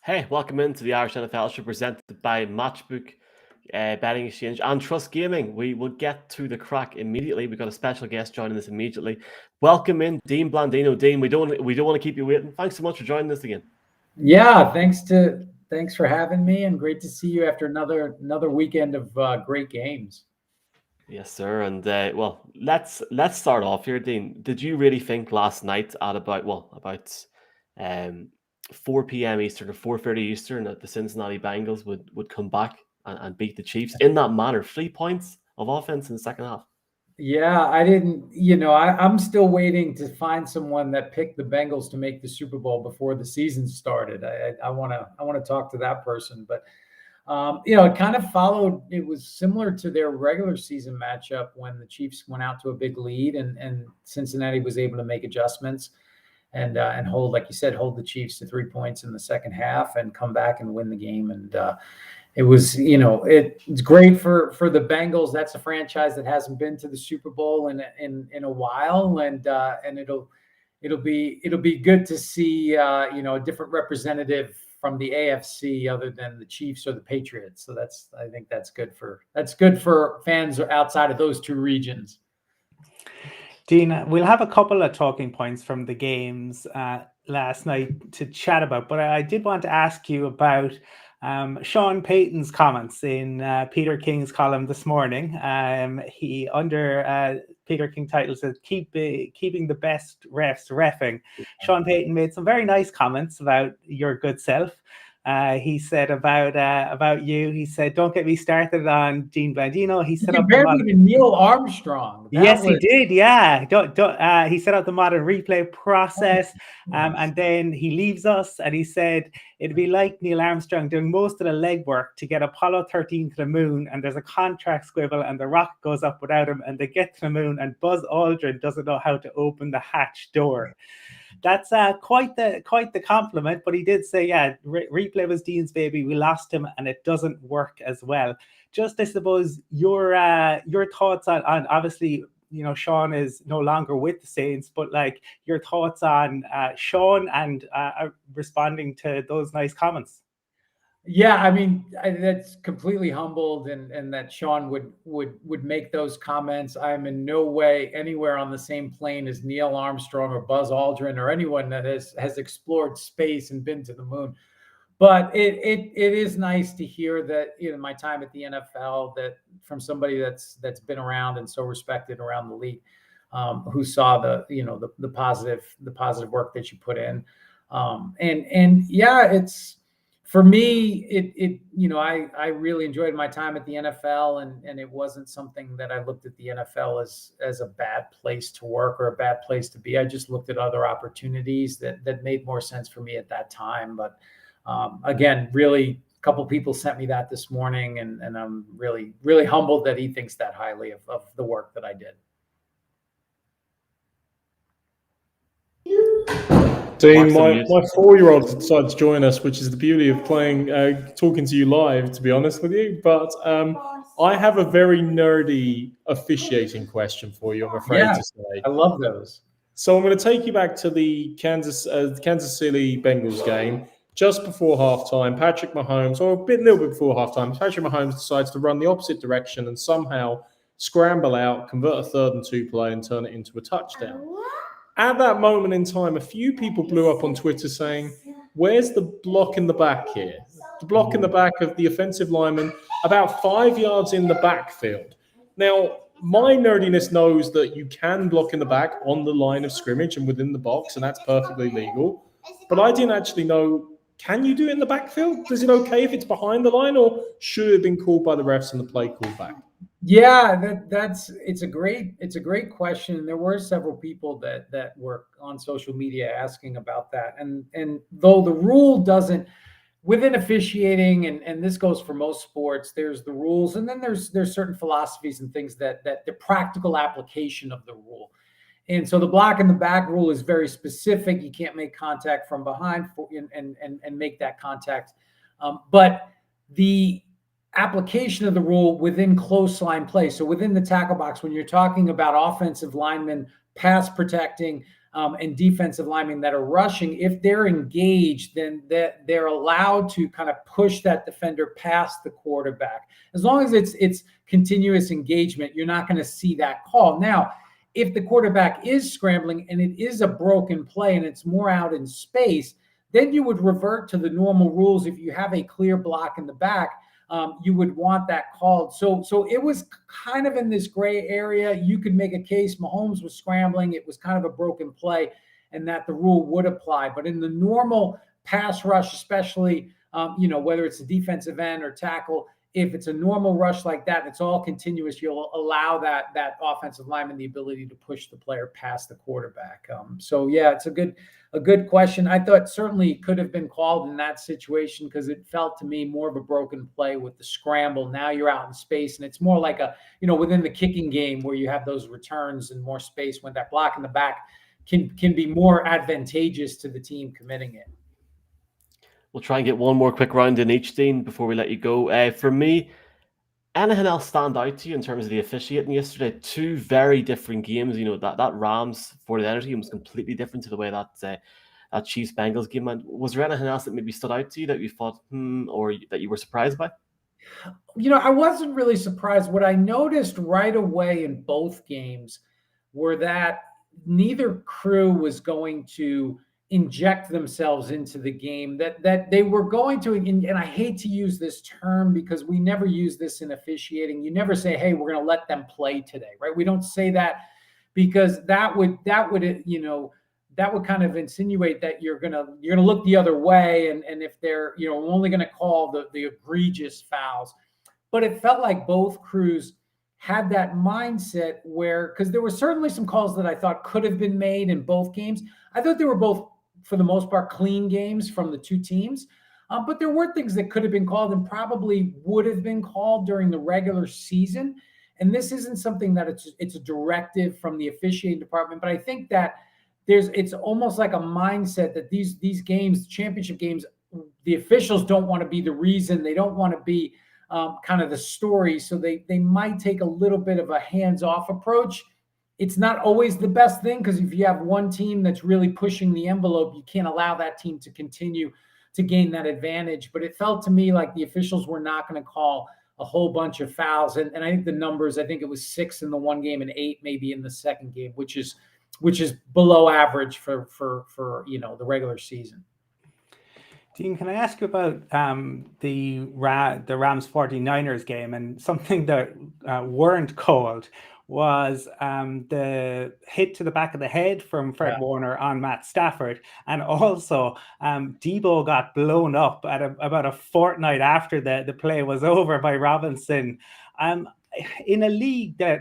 Hey, welcome into the Irish NFL Show presented by Matchbook Betting Exchange and Trust Gaming. We will get to the crack immediately. We've got a special guest joining us immediately. Welcome in, Dean Blandino. Dean, we don't want to keep you waiting. Thanks so much for joining us again. Yeah, thanks for having me, and great to see you after another weekend of great games. Yes, sir. And well, let's start off here, Dean. Did you really think last night at about 4 p.m. Eastern or 4:30 Eastern that the Cincinnati Bengals would come back and beat the Chiefs in that manner? 3 points of offense in the second half. Yeah, I didn't. I'm still waiting to find someone that picked the Bengals to make the Super Bowl before the season started. I want to talk to that person, but it kind of followed. It was similar to their regular season matchup when the Chiefs went out to a big lead, and Cincinnati was able to make adjustments and hold, like you said, hold the Chiefs to 3 points in the second half and come back and win the game. And it was, it's great for the Bengals. That's a franchise that hasn't been to the Super Bowl in a while, and it'll be good to see a different representative from the AFC other than the Chiefs or the Patriots. So I think that's good for fans outside of those two regions. Dean, we'll have a couple of talking points from the games last night to chat about, but I did want to ask you about Sean Payton's comments in Peter King's column this morning. He, under Peter King title, says, keeping the best refs reffing. Sean Payton made some very nice comments about your good self. He said about you. He said, "Don't get me started on Dean Blandino." He set up to Neil Armstrong. He did. Yeah. He set up the modern replay process, and then he leaves us. And he said it'd be like Neil Armstrong doing most of the legwork to get Apollo 13 to the moon, and there's a contract squibble, and the rocket goes up without him, and they get to the moon, and Buzz Aldrin doesn't know how to open the hatch door. That's quite the compliment, but he did say, yeah, replay was Dean's baby. We lost him, and it doesn't work as well. Just, I suppose, your thoughts on obviously, Sean is no longer with the Saints, but like your thoughts on Sean and responding to those nice comments. Yeah, I mean, that's completely humbled, and that Sean would make those comments. I'm in no way anywhere on the same plane as Neil Armstrong or Buzz Aldrin or anyone that has explored space and been to the moon. But it is nice to hear that, my time at the NFL, that from somebody that's been around and so respected around the league, who saw the positive work that you put in, and yeah, it's. For me, I really enjoyed my time at the NFL, and it wasn't something that I looked at the NFL as a bad place to work or a bad place to be. I just looked at other opportunities that made more sense for me at that time. But again, really, a couple of people sent me that this morning, and I'm really, really humbled that he thinks that highly of the work that I did. Dean, my 4-year-old decided to join us, which is the beauty of talking to you live, to be honest with you. But I have a very nerdy officiating question for you, I'm afraid to say. I love those. So I'm going to take you back to the Kansas City Bengals game. Just before halftime, Patrick Mahomes, or a little bit before halftime, Patrick Mahomes decides to run the opposite direction and somehow scramble out, convert a 3rd and 2 play, and turn it into a touchdown. At that moment in time, a few people blew up on Twitter saying, where's the block in the back here? The block in the back of the offensive lineman, about 5 yards in the backfield. Now, my nerdiness knows that you can block in the back on the line of scrimmage and within the box, and that's perfectly legal. But I didn't actually know, can you do it in the backfield? Is it okay if it's behind the line, or should it have been called by the refs and the play called back? Yeah, it's a great question. There were several people that were on social media asking about that. And though the rule doesn't, within officiating, and this goes for most sports, there's the rules, and then there's certain philosophies and things that the practical application of the rule. And so the block in the back rule is very specific. You can't make contact from behind and make that contact. But the application of the rule within close line play, so within the tackle box, when you're talking about offensive linemen pass protecting, and defensive linemen that are rushing, if they're engaged, then they're allowed to kind of push that defender past the quarterback. As long as it's continuous engagement, you're not going to see that call. Now, if the quarterback is scrambling and it is a broken play and it's more out in space, then you would revert to the normal rules. If you have a clear block in the back, you would want that called. So it was kind of in this gray area. You could make a case Mahomes was scrambling. It was kind of a broken play and that the rule would apply. But in the normal pass rush, especially, whether it's a defensive end or tackle, if it's a normal rush like that, it's all continuous, you'll allow that offensive lineman the ability to push the player past the quarterback. It's a good question. I thought certainly it could have been called in that situation because it felt to me more of a broken play with the scramble. Now you're out in space, and it's more like within the kicking game where you have those returns and more space when that block in the back can be more advantageous to the team committing it. We'll try and get one more quick round in each, Dean, before we let you go. For me, anything else stand out to you in terms of the officiating yesterday? Two very different games. That Rams 49ers game was completely different to the way that Chiefs Bengals game went. Was there anything else that maybe stood out to you that you thought, or that you were surprised by? I wasn't really surprised. What I noticed right away in both games were that neither crew was going to inject themselves into the game, that they were going to, and I hate to use this term because we never use this in officiating. You never say, hey, we're going to let them play today, right? We don't say that because that would kind of insinuate that you're gonna look the other way, and if they're only going to call the egregious fouls. But it felt like both crews had that mindset where, because there were certainly some calls that I thought could have been made in both games. I thought they were both, for the most part, clean games from the two teams. But there were things that could have been called and probably would have been called during the regular season. And this isn't something that it's a directive from the officiating department, but I think that it's almost like a mindset that these games, championship games, the officials don't want to be the reason. They don't want to be kind of the story. So they might take a little bit of a hands-off approach. It's not always the best thing because if you have one team that's really pushing the envelope, you can't allow that team to continue to gain that advantage. But it felt to me like the officials were not going to call a whole bunch of fouls. And I think the numbers, I think it was 6 in the one game and 8 maybe in the second game, which is below average for the regular season. Dean, can I ask you about the Rams 49ers game, and something that weren't called was the hit to the back of the head from Fred Warner on Matt Stafford. And also Debo got blown up at about a fortnight after the play was over by Robinson. In a league that,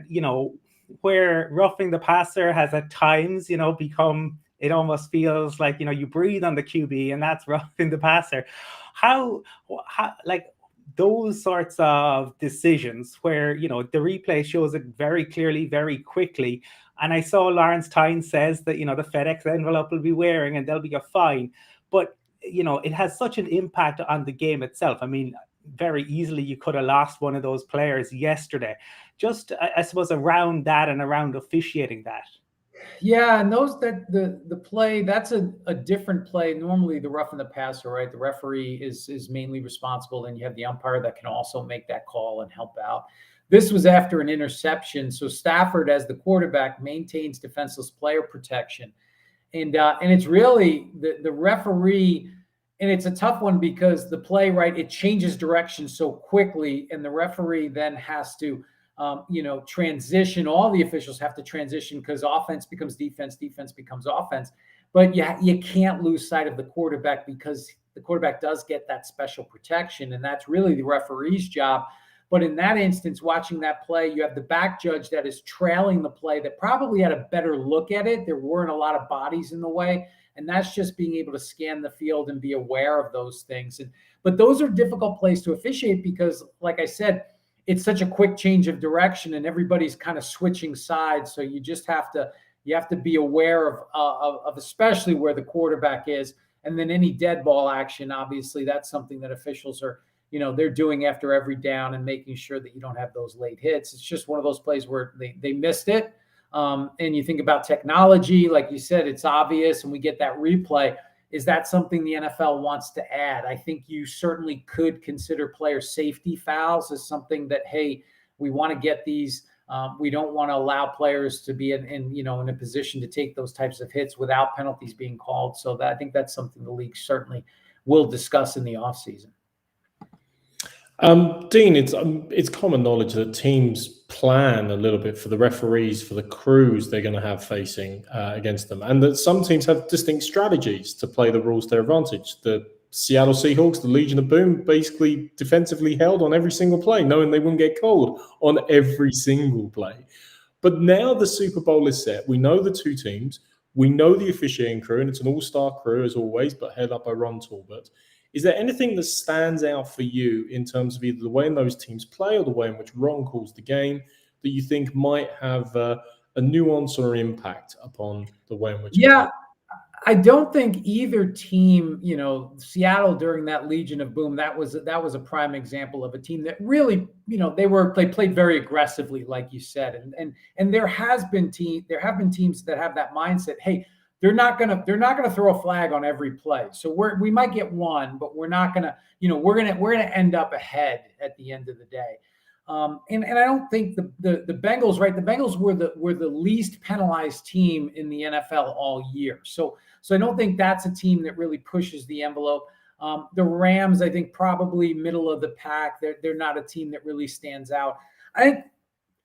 where roughing the passer has at times, become, it almost feels like, you breathe on the QB and that's roughing the passer. How those sorts of decisions where, the replay shows it very clearly, very quickly. And I saw Lawrence Tynes says that, the FedEx envelope will be wearing and there'll be a fine. But, it has such an impact on the game itself. I mean, very easily you could have lost one of those players yesterday. Just, I suppose, around that and around officiating that. Yeah, and the play, that's a different play. Normally the rough and the passer, right? The referee is mainly responsible. Then you have the umpire that can also make that call and help out. This was after an interception. So Stafford, as the quarterback, maintains defenseless player protection. And it's really the referee, and it's a tough one because the play, right, it changes direction so quickly, and the referee then has to transition. All the officials have to transition because offense becomes defense, defense becomes offense. But you can't lose sight of the quarterback because the quarterback does get that special protection, and that's really the referee's job. But in that instance, watching that play, you have the back judge that is trailing the play that probably had a better look at it. There weren't a lot of bodies in the way, and that's just being able to scan the field and be aware of those things. But those are difficult plays to officiate because, like I said, it's such a quick change of direction and everybody's kind of switching sides. So you just have to be aware of especially where the quarterback is. And then any dead ball action, obviously that's something that officials are, they're doing after every down and making sure that you don't have those late hits. It's just one of those plays where they missed it. and you think about technology, like you said, it's obvious, and we get that replay. Is that something the NFL wants to add? I think you certainly could consider player safety fouls as something that, hey, we want to get these. We don't want to allow players to be in a position to take those types of hits without penalties being called. So I think that's something the league certainly will discuss in the offseason. Dean, it's common knowledge that teams plan a little bit for the referees, for the crews they're going to have facing against them, and that some teams have distinct strategies to play the rules to their advantage. The Seattle Seahawks, the Legion of Boom, basically defensively held on every single play, knowing they wouldn't get called on every single play. But now the Super Bowl is set. We know the two teams. We know the officiating crew, and it's an all-star crew as always, but headed up by Ron Talbot. Is there anything that stands out for you in terms of either the way in those teams play or the way in which Ron calls the game that you think might have a nuance or impact upon the way in which? Yeah, I don't think either team, Seattle during that Legion of Boom, that was a prime example of a team that really, they played very aggressively, like you said, and there have been teams that have that mindset. Hey, they're not gonna throw a flag on every play. So we might get one, but we're not gonna, we're gonna end up ahead at the end of the day. And I don't think the Bengals, right? The Bengals were the least penalized team in the NFL all year. So I don't think that's a team that really pushes the envelope. The Rams, I think, probably middle of the pack. They're not a team that really stands out. I think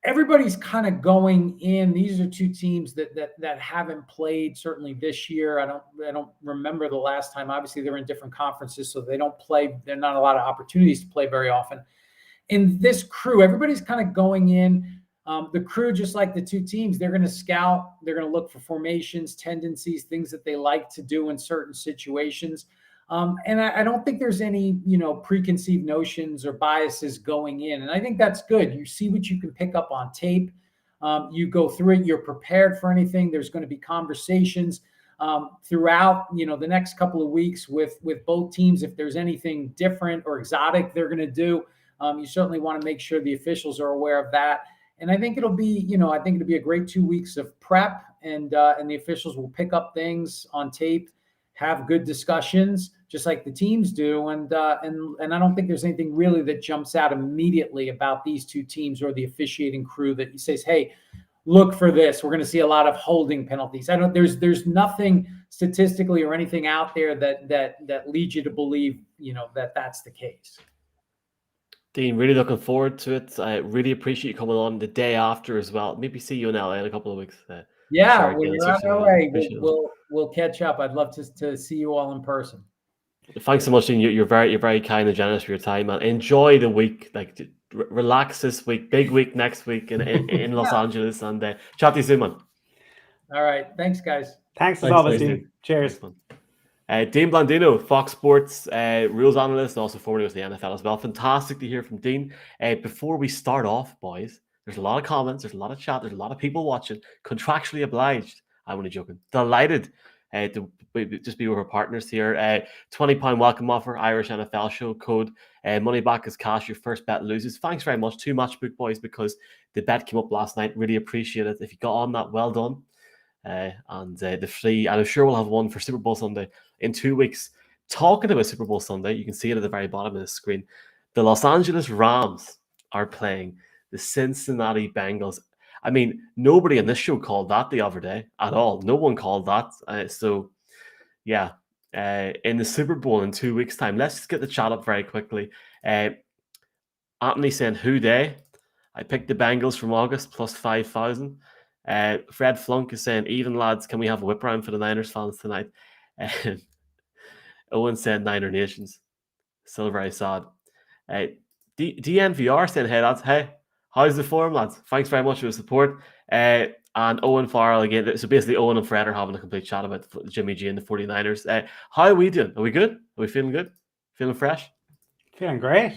everybody's kind of going in. These are two teams that haven't played certainly this year. I don't remember the last time. Obviously, they're in different conferences, so they don't play. There are not a lot of opportunities to play very often. In this crew, everybody's kind of going in. The crew, just like the two teams, they're going to scout. They're going to look for formations, tendencies, things that they like to do in certain situations. And I don't think there's any, preconceived notions or biases going in. And I think that's good. You see what you can pick up on tape. You go through it. You're prepared for anything. There's going to be conversations throughout, the next couple of weeks with both teams. If there's anything different or exotic they're going to do, you certainly want to make sure the officials are aware of that. And I think it'll be a great 2 weeks of prep, and the officials will pick up things on tape, have good discussions, just like the teams do. And I don't think there's anything really that jumps out immediately about these two teams or the officiating crew that says, hey, look for this. We're going to see a lot of holding penalties. There's nothing statistically or anything out there that leads you to believe, that that's the case. Dean, really looking forward to it. I really appreciate you coming on the day after as well. Maybe see you in LA in a couple of weeks. Yeah, when you're out in LA, we'll catch up. I'd love to see you all in person. Thanks so much, Dean. You're very kind and generous for your time, man. Enjoy the week. Like, relax this week. Big week next week in Los Angeles, and chat to you soon, man. All right, thanks, guys. Thanks as always, Dean. Cheers. Thanks, Dean Blandino, Fox Sports rules analyst, also formerly with the NFL as well. Fantastic to hear from Dean. Before we start off, boys, there's a lot of comments, there's a lot of chat, there's a lot of people watching. Contractually obliged. I'm only joking. Delighted to just be with our partners here. £20 welcome offer, Irish NFL show code. Money back is cash. Your first bet loses. Thanks very much to Matchbook, boys, because the bet came up last night. Really appreciate it. If you got on that, well done. And the free, and I'm sure we'll have one for Super Bowl Sunday in 2 weeks. Talking about Super Bowl Sunday, you can see it at the very bottom of the screen. The Los Angeles Rams are playing the Cincinnati Bengals. I mean, nobody on this show called that the other day at all. No one called that. In the Super Bowl in 2 weeks' time. Let's just get the chat up very quickly. Anthony saying, who they? I picked the Bengals from August plus 5,000. Fred Flunk is saying, even lads, can we have a whip round for the Niners fans tonight? Owen said Niner Nations. Still very sad. DNVR saying, hey lads, hey, how's the form, lads? Thanks very much for the support. And Owen Farrell again. So basically Owen and Fred are having a complete chat about Jimmy G and the 49ers. How are we doing? Are we good? Are we feeling good? Feeling fresh? Feeling great.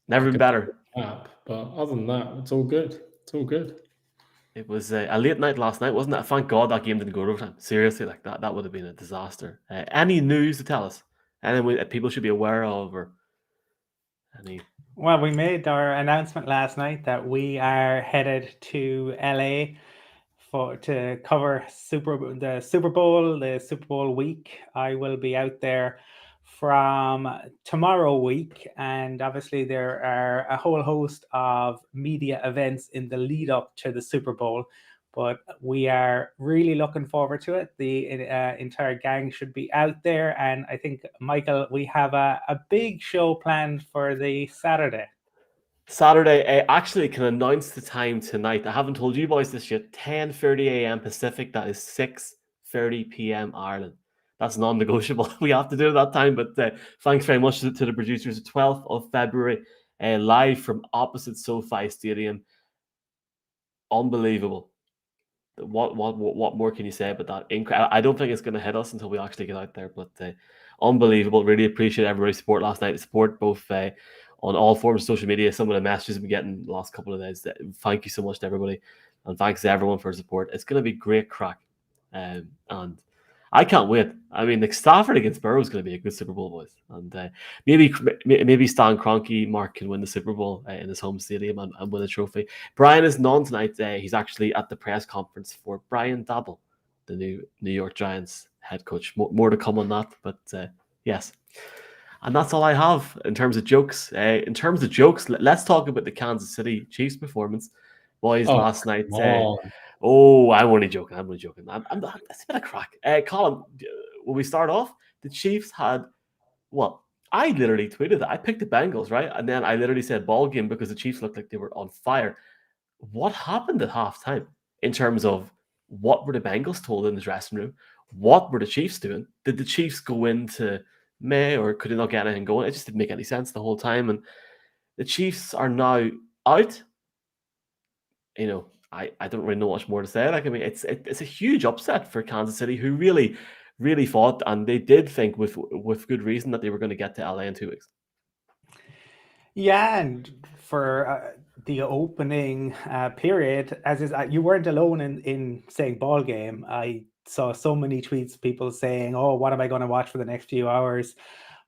Never been better. But other than that, it's all good. It's all good. It was a late night last night, wasn't it? Thank God that game didn't go overtime. Seriously, like that would have been a disaster. Any news to tell us? Anything people should be aware of? Or Any? Well, we made our announcement last night that we are headed to LA to cover the Super Bowl week. I will be out there from tomorrow week, and obviously there are a whole host of media events in the lead up to the Super Bowl. But we are really looking forward to it. The entire gang should be out there, and I think, Michael, we have a big show planned for the Saturday. Saturday, I actually can announce the time tonight. I haven't told you boys this yet. 10:30 a.m. Pacific. That is 6:30 p.m. Ireland. That's non-negotiable. We have to do it that time. But thanks very much to the producers. The 12th of February, live from opposite SoFi Stadium. Unbelievable. What more can you say about that? I don't think it's going to hit us until we actually get out there. But unbelievable. Really appreciate everybody's support last night. Support both on all forms of social media. Some of the messages we've been getting the last couple of days. Thank you so much to everybody, and thanks to everyone for support. It's going to be great crack, and I can't wait. I mean, like, Stafford against Burrow is going to be a good Super Bowl, boys, and maybe Stan Kroenke, Mark, can win the Super Bowl in his home stadium and win a trophy. Brian is none tonight. He's actually at the press conference for Brian Dabble, the new New York Giants head coach. More to come on that, but yes. And that's all I have in terms of jokes. Let's talk about the Kansas City Chiefs performance, boys, last night. I'm only joking. That's a bit of crack. Colin, when we start off, the Chiefs had, I literally tweeted that. I picked the Bengals, right? And then I literally said ball game because the Chiefs looked like they were on fire. What happened at halftime in terms of what were the Bengals told in the dressing room? What were the Chiefs doing? Did the Chiefs go into May, or could they not get anything going? It just didn't make any sense the whole time. And the Chiefs are now out. I don't really know much more to say. Like, I mean, it's a huge upset for Kansas City, who really, really fought, and they did think with good reason that they were going to get to LA in 2 weeks. Yeah, and for the opening period, you weren't alone in saying ball game. I saw so many tweets, people saying, "Oh, what am I going to watch for the next few hours?"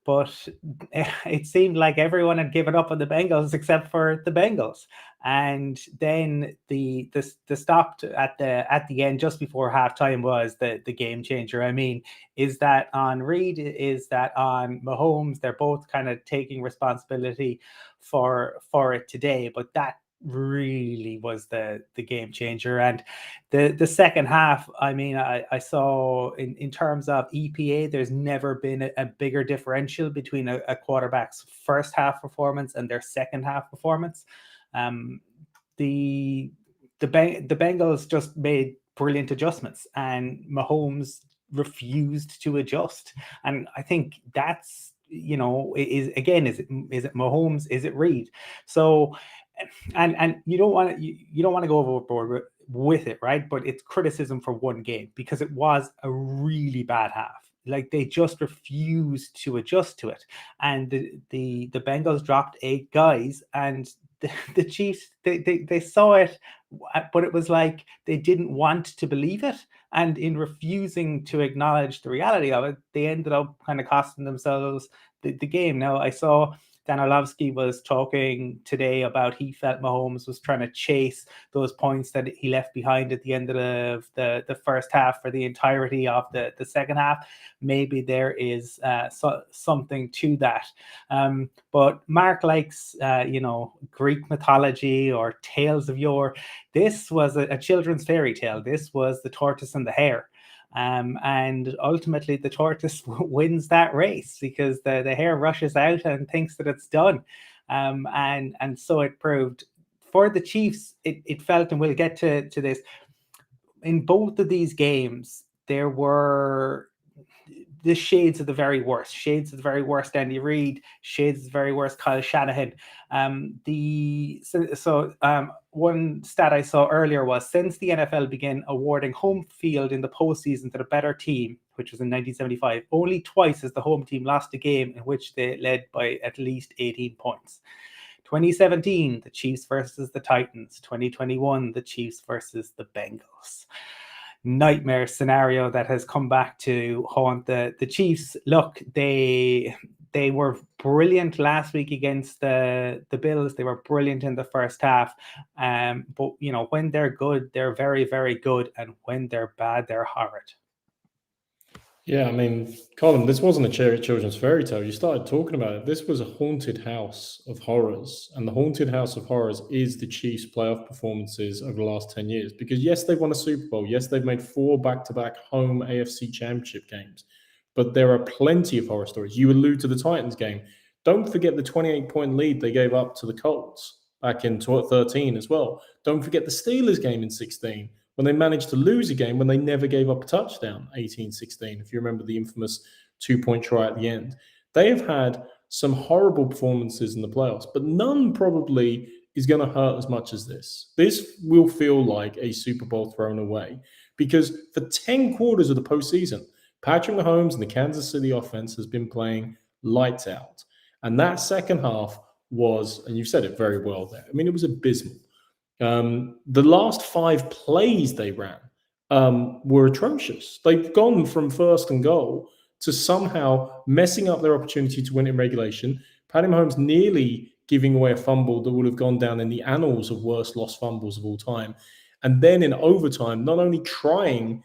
But it seemed like everyone had given up on the Bengals except for the Bengals. And then the stop at the end just before halftime was the game changer. I mean, is that on Reed? Is that on Mahomes? They're both kind of taking responsibility for it today, but that really was the game changer. And the second half, I mean, I saw in terms of EPA, there's never been a bigger differential between a quarterback's first half performance and their second half performance. The Bengals just made brilliant adjustments, and Mahomes refused to adjust. And I think that's, is it Mahomes? Is it Reed? So, and you don't want to go overboard with it, right? But it's criticism for one game because it was a really bad half. Like, they just refused to adjust to it, and the Bengals dropped 8 guys, and the Chiefs, they saw it, but it was like they didn't want to believe it, and in refusing to acknowledge the reality of it, they ended up kind of costing themselves the game. Now, I saw Dan Orlovsky was talking today about he felt Mahomes was trying to chase those points that he left behind at the end of the first half for the entirety of the second half. Maybe there is something to that. But Mark likes, Greek mythology or tales of yore. This was a children's fairy tale. This was the tortoise and the hare. And ultimately the tortoise wins that race because the hare rushes out and thinks that it's done. And so it proved. For the Chiefs, it felt, and we'll get to this, in both of these games, there were the shades of the very worst Andy Reid, shades of the very worst Kyle Shanahan. One stat I saw earlier was, since the NFL began awarding home field in the postseason to the better team, which was in 1975, only twice has the home team lost a game in which they led by at least 18 points. 2017, the Chiefs versus the Titans. 2021, the Chiefs versus the Bengals. Nightmare scenario that has come back to haunt the Chiefs. Look, they They were brilliant last week against the Bills. They were brilliant in the first half. But when they're good, they're very, very good, and when they're bad, they're horrid. Yeah, I mean, Colin, this wasn't a children's fairy tale. You started talking about it. This was a haunted house of horrors. And the haunted house of horrors is the Chiefs' playoff performances over the last 10 years. Because, yes, they've won a Super Bowl. Yes, they've made 4 back-to-back home AFC championship games. But there are plenty of horror stories. You allude to the Titans game. Don't forget the 28-point lead they gave up to the Colts back in 13 as well. Don't forget the Steelers game in 16. When they managed to lose a game when they never gave up a touchdown, 18-16, if you remember the infamous 2-point try at the end. They have had some horrible performances in the playoffs, but none probably is going to hurt as much as this. This will feel like a Super Bowl thrown away because for 10 quarters of the postseason, Patrick Mahomes and the Kansas City offense has been playing lights out. And that second half was, and you've said it very well there, I mean, it was abysmal. The last 5 plays they ran were atrocious. They've gone from 1st and goal to somehow messing up their opportunity to win in regulation. Patty Mahomes nearly giving away a fumble that would have gone down in the annals of worst lost fumbles of all time. And then in overtime, not only trying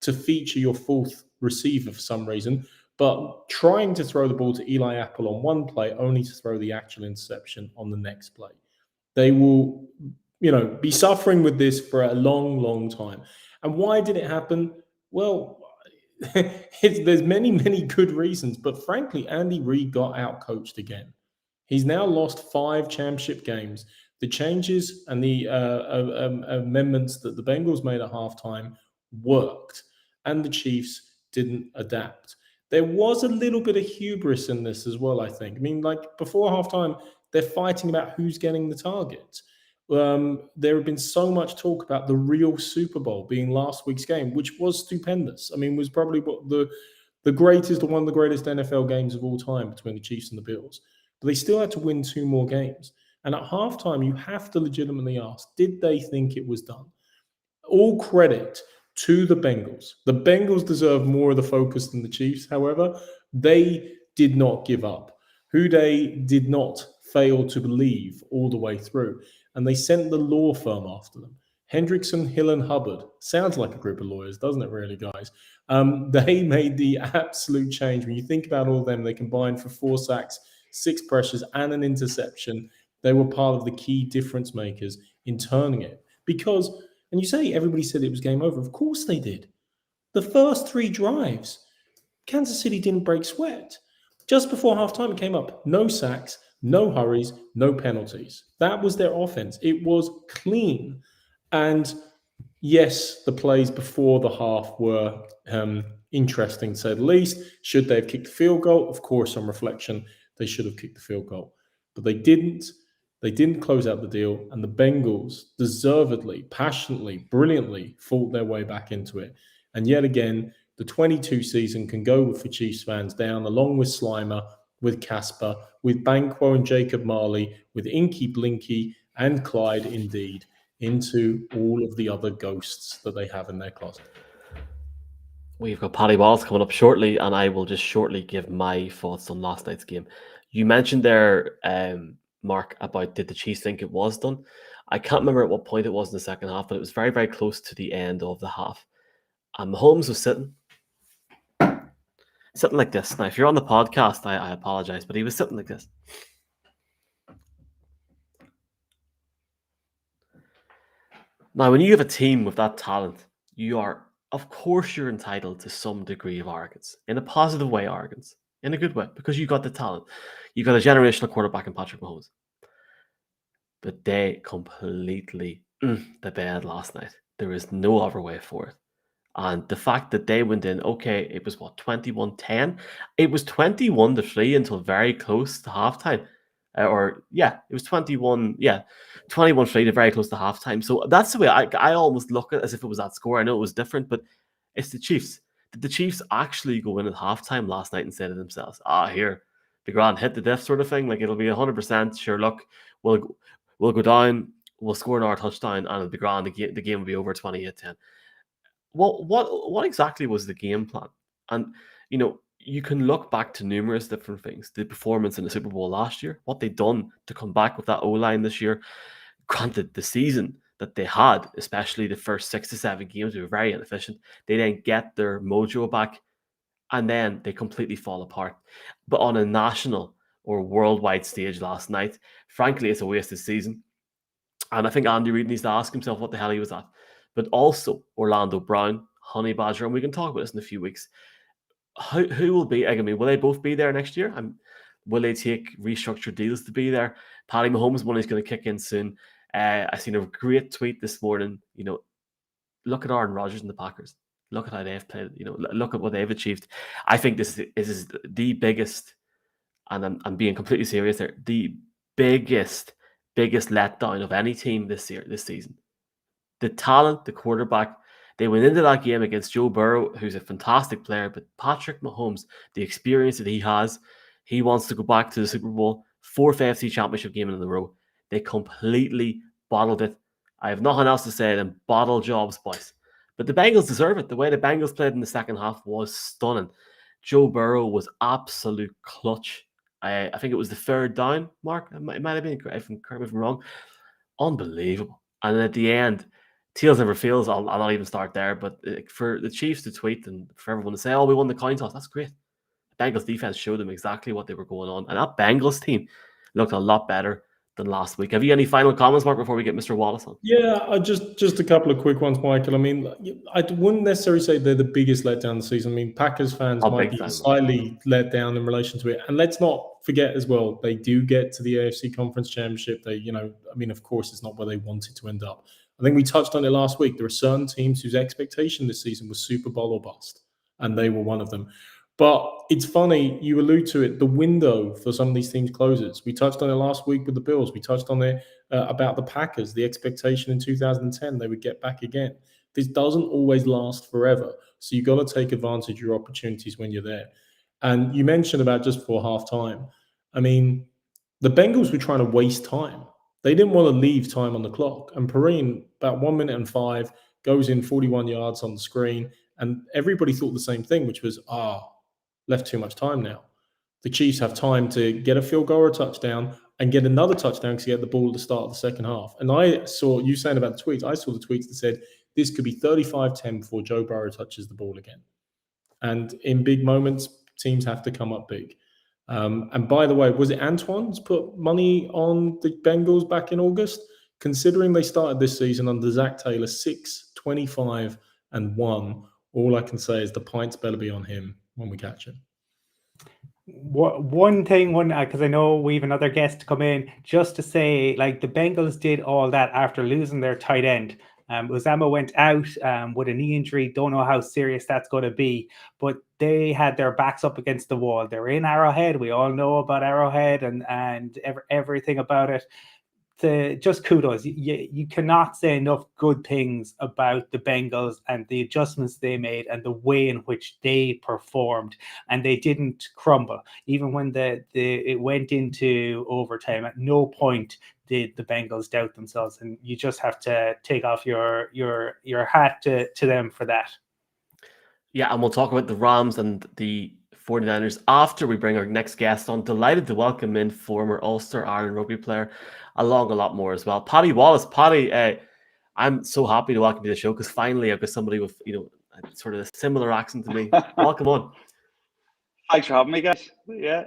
to feature your 4th receiver for some reason, but trying to throw the ball to Eli Apple on one play, only to throw the actual interception on the next play. They will be suffering with this for a long, long time. And why did it happen? Well, there's many, many good reasons. But frankly, Andy Reid got out-coached again. He's now lost 5 championship games. The changes and the amendments that the Bengals made at halftime worked, and the Chiefs didn't adapt. There was a little bit of hubris in this as well, I think. I mean, like before halftime, they're fighting about who's getting the target. There had been so much talk about the real Super Bowl being last week's game, which was stupendous. I mean, was probably what the greatest or one of the greatest NFL games of all time between the Chiefs and the Bills. But they still had to win 2 more games. And at halftime, you have to legitimately ask, did they think it was done? All credit to the Bengals. The Bengals deserve more of the focus than the Chiefs. However, they did not give up. Houday did not fail to believe all the way through. And they sent the law firm after them. Hendrickson, Hill, and Hubbard. Sounds like a group of lawyers, doesn't it really, guys? They made the absolute change. When you think about all of them, they combined for 4 sacks, 6 pressures, and an interception. They were part of the key difference makers in turning it. Because, and you say everybody said it was game over. Of course they did. The first 3 drives, Kansas City didn't break sweat. Just before halftime, it came up. No sacks, no hurries, no penalties. That was their offense. It was clean. And yes, the plays before the half were interesting, to say the least. Should they have kicked the field goal? Of course, on reflection, they should have kicked the field goal. But they didn't. They didn't close out the deal. And the Bengals deservedly, passionately, brilliantly fought their way back into it. And yet again, the 22 season can go for Chiefs fans down, along with Slimer, with Casper, with Banquo and Jacob Marley, with Inky Blinky and Clyde Indeed, into all of the other ghosts that they have in their closet. We've got Paddy Wallace coming up shortly, and I will just shortly give my thoughts on last night's game. You mentioned there, Mark, about did the Chiefs think it was done? I can't remember at what point it was in the second half, but it was very, very close to the end of the half. And Mahomes was sitting like this. Now, if you're on the podcast, I apologize, but he was sitting like this. Now, when you have a team with that talent, you are, of course, you're entitled to some degree of arrogance. In a positive way, arrogance. In a good way, because you got the talent. You got a generational quarterback in Patrick Mahomes. But they completely the bed last night. There is no other way for it. And the fact that they went in, okay, it was what, 21-10? It was 21-3 until very close to halftime. It was 21-3 to very close to halftime. So that's the way I almost look at it, as if it was that score. I know it was different, but it's the Chiefs. Did the Chiefs actually go in at halftime last night and say to themselves, here, the grand hit the diff sort of thing? Like, it'll be 100%, sure, look, we'll go down, we'll score another touchdown, and it'll be grand, the game will be over 28-10. What exactly was the game plan? And, you can look back to numerous different things. The performance in the Super Bowl last year, what they've done to come back with that O-line this year. Granted, the season that they had, especially the first 6 to 7 games, they were very inefficient. They then get their mojo back, and then they completely fall apart. But on a national or worldwide stage last night, frankly, it's a wasted season. And I think Andy Reid needs to ask himself what the hell he was at. But also Orlando Brown, Honey Badger, and we can talk about this in a few weeks. Who will be? I mean, will they both be there next year? Will they take restructured deals to be there? Patty Mahomes' money is going to kick in soon. I seen a great tweet this morning. Look at Aaron Rodgers and the Packers. Look at how they've played. Look at what they've achieved. I think this is the biggest, and I'm being completely serious there. The biggest letdown of any team this season. The talent, the quarterback. They went into that game against Joe Burrow, who's a fantastic player, but Patrick Mahomes, the experience that he has, he wants to go back to the Super Bowl, 4th AFC Championship game in a row. They completely bottled it. I have nothing else to say than bottle jobs, boys. But the Bengals deserve it. The way the Bengals played in the second half was stunning. Joe Burrow was absolute clutch. I think it was the 3rd down, Mark. It might have been, if I'm wrong. Unbelievable. And then at the end, Tails never fails. I'll not even start there. But for the Chiefs to tweet and for everyone to say, "Oh, we won the coin toss," that's great. The Bengals defense showed them exactly what they were going on, and that Bengals team looked a lot better than last week. Have you any final comments, Mark, before we get Mr. Wallace on? Yeah, just a couple of quick ones, Michael. I mean, I wouldn't necessarily say they're the biggest letdown of the season. I mean, Packers fans might be slightly let down in relation to it. And let's not forget as well, they do get to the AFC Conference Championship. They, of course, it's not where they wanted to end up. I think we touched on it last week. There are certain teams whose expectation this season was Super Bowl or bust, and they were one of them. But it's funny, you allude to it, the window for some of these teams closes. We touched on it last week with the Bills. We touched on it about the Packers, the expectation in 2010 they would get back again. This doesn't always last forever. So you've got to take advantage of your opportunities when you're there. And you mentioned about just before halftime. I mean, the Bengals were trying to waste time. They didn't want to leave time on the clock. And Perrine, about 1 minute and 5, goes in 41 yards on the screen. And everybody thought the same thing, which was, left too much time now. The Chiefs have time to get a field goal or a touchdown and get another touchdown to get the ball at the start of the second half. And I saw you saying about the tweets. I saw the tweets that said this could be 35-10 before Joe Burrow touches the ball again. And in big moments, teams have to come up big. And by the way, was it Antoine's put money on the Bengals back in August? Considering they started this season under Zach Taylor 6-25-1, all I can say is the pints better be on him when we catch him. One thing, because I know we have another guest come in, just to say, like, the Bengals did all that after losing their tight end. Uzama went out with a knee injury. Don't know how serious that's going to be, but they had their backs up against the wall. They're in Arrowhead. We all know about Arrowhead and everything about it. Just kudos. You cannot say enough good things about the Bengals and the adjustments they made and the way in which they performed, and they didn't crumble even when it went into overtime. At no point did the Bengals doubt themselves, and you just have to take off your hat to them for that. Yeah, and we'll talk about the Rams and the 49ers after we bring our next guest on. Delighted to welcome in former Ulster Ireland rugby player, along a lot more as well. Paddy Wallace. Paddy, I'm so happy to welcome you to the show because finally I've got somebody with sort of a similar accent to me. Welcome on. Thanks for having me, guys. Yeah.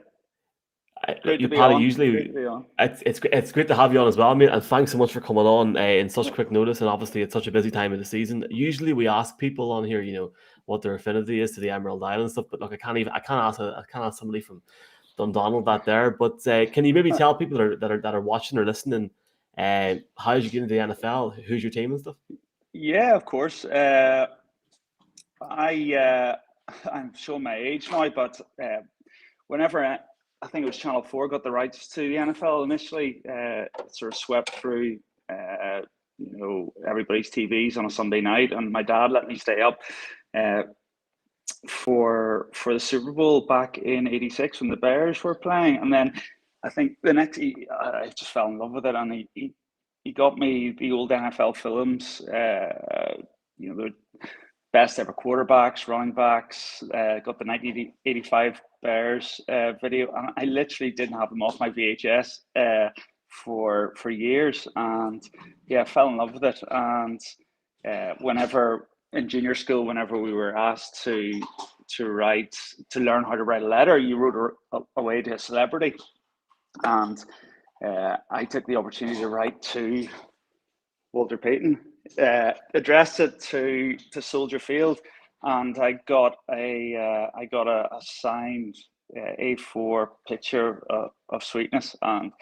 Paddy, usually it's great to have you on as well, mate, and thanks so much for coming on in such quick notice, and obviously it's such a busy time of the season. Usually we ask people on here, what their affinity is to the Emerald Island stuff, but look, I can't ask somebody from Dundonald that there. But can you maybe tell people that are watching or listening, how did you get into the NFL? Who's your team and stuff? Yeah, of course. I'm showing my age now, but whenever I think it was Channel 4 got the rights to the NFL initially, it sort of swept through everybody's TVs on a Sunday night, and my dad let me stay up for the Super Bowl back in '86 when the Bears were playing. And then I think the next, I just fell in love with it, and he got me the old NFL films. best ever quarterbacks, running backs. Got the 1985 Bears video, and I literally didn't have them off my VHS for years, and yeah, fell in love with it. And whenever in junior school, whenever we were asked to learn how to write a letter, you wrote away to a celebrity, and I took the opportunity to write to Walter Payton, addressed it to Soldier Field, and I got a signed A4 picture of Sweetness, and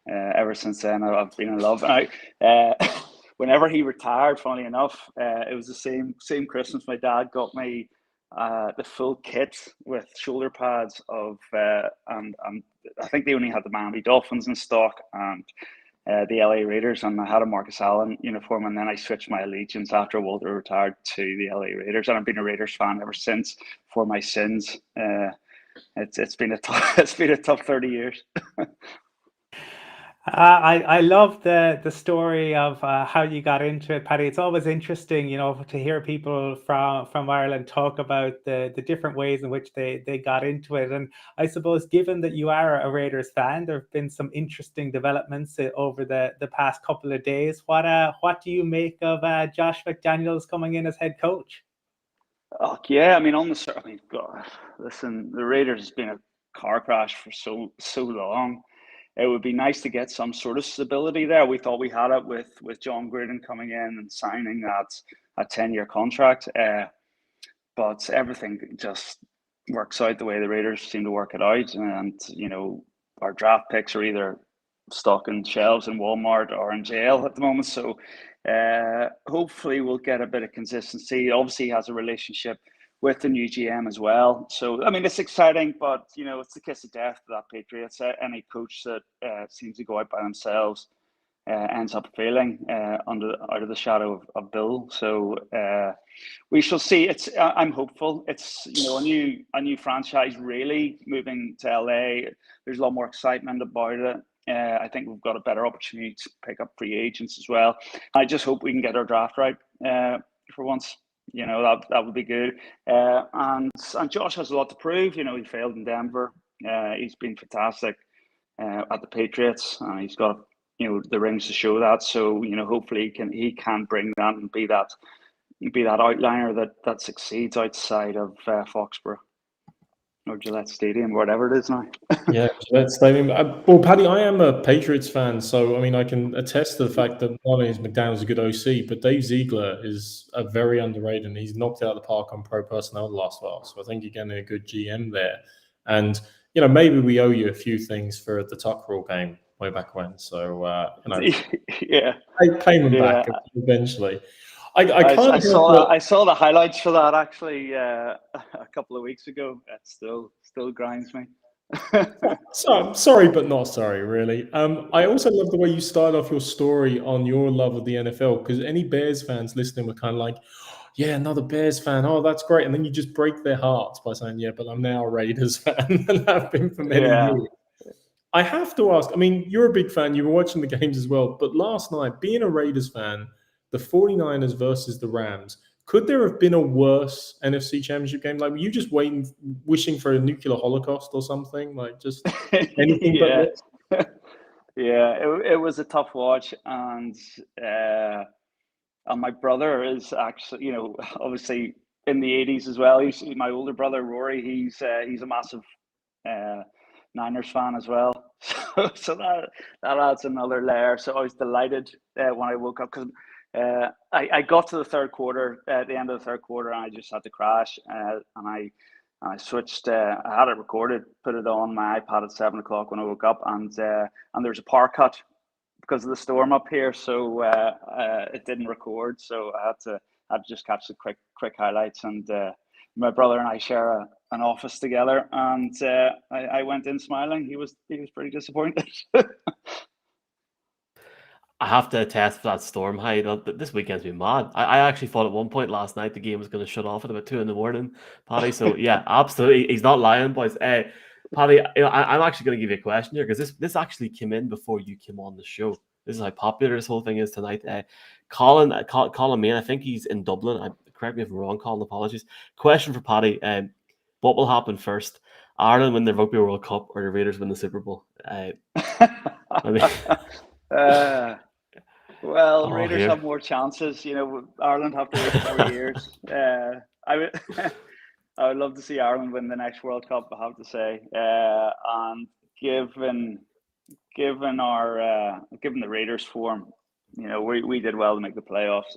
ever since then I've been in love. And whenever he retired, funnily enough, it was the same Christmas. My dad got me the full kit with shoulder pads of and I think they only had the Miami Dolphins in stock, and the LA Raiders, and I had a Marcus Allen uniform, and then I switched my allegiance after Walter retired to the LA Raiders, and I've been a Raiders fan ever since for my sins. It's been a tough 30 years. I love the story of how you got into it, Paddy. It's always interesting, to hear people from Ireland talk about the different ways in which they got into it. And I suppose, given that you are a Raiders fan, there have been some interesting developments over the past couple of days. What do you make of Josh McDaniels coming in as head coach? Oh yeah, God, listen, the Raiders has been a car crash for so long. It would be nice to get some sort of stability there. We thought we had it with John Gruden coming in and signing that a 10-year contract, but everything just works out the way the Raiders seem to work it out. And our draft picks are either stuck in shelves in Walmart or in jail at the moment. So hopefully we'll get a bit of consistency. Obviously, he has a relationship with the new GM as well. So, it's exciting, but, it's the kiss of death to that Patriots. Any coach that seems to go out by themselves ends up failing out of the shadow of Bill. So we shall see. I'm hopeful. It's, a new franchise really moving to LA. There's a lot more excitement about it. I think we've got a better opportunity to pick up free agents as well. I just hope we can get our draft right for once. That would be good. And Josh has a lot to prove. He failed in Denver. He's been fantastic at the Patriots, and he's got the rings to show that. So hopefully he can bring that and be that outliner that succeeds outside of Foxborough or Gillette Stadium, whatever it is now. Yeah, Gillette Stadium. Well, Paddy, I am a Patriots fan, so I can attest to the fact that not only is McDaniels a good OC, but Dave Ziegler is a very underrated, and he's knocked it out of the park on pro personnel the last while. So I think you're getting a good GM there. And maybe we owe you a few things for the Tuckerall game way back when. So yeah, pay them back eventually. I saw the highlights for that actually a couple of weeks ago. It still grinds me. So I'm sorry, but not sorry, really. I also love the way you started off your story on your love of the NFL, because any Bears fans listening were kind of like, yeah, another Bears fan. Oh, that's great. And then you just break their hearts by saying, yeah, but I'm now a Raiders fan and have been for many years. I have to ask, you're a big fan. You were watching the games as well. But last night, being a Raiders fan, the 49ers versus the Rams, could there have been a worse NFC Championship game? Like, were you just wishing for a nuclear holocaust or something? Like, just anything but this? Yeah, it was a tough watch. And my brother is actually, obviously in the 80s as well. My older brother, Rory, he's a massive Niners fan as well. So that adds another layer. So I was delighted when I woke up, because I got to the third quarter, at the end of the third quarter, and I just had to crash. And I switched. I had it recorded, put it on my iPad at 7 o'clock when I woke up, and there was a power cut because of the storm up here, so it didn't record. So I had to just catch the quick highlights. And my brother and I share an office together, and I went in smiling. He was pretty disappointed. I have to attest for that storm. This weekend's been mad. I actually thought at one point last night the game was going to shut off at about 2 a.m, Paddy. So yeah, absolutely, he's not lying, boys. Paddy, I'm actually going to give you a question here, because this actually came in before you came on the show. This is how popular this whole thing is tonight. Colin Main, I think he's in Dublin. correct me if I'm wrong, Colin, apologies. Question for Paddy. What will happen first? Ireland win the Rugby World Cup or the Raiders win the Super Bowl? I mean, well, oh, Raiders here. have more chances. Ireland have to wait 4 years. I would, I would love to see Ireland win the next World Cup, I have to say. And given the Raiders form, we did well to make the playoffs.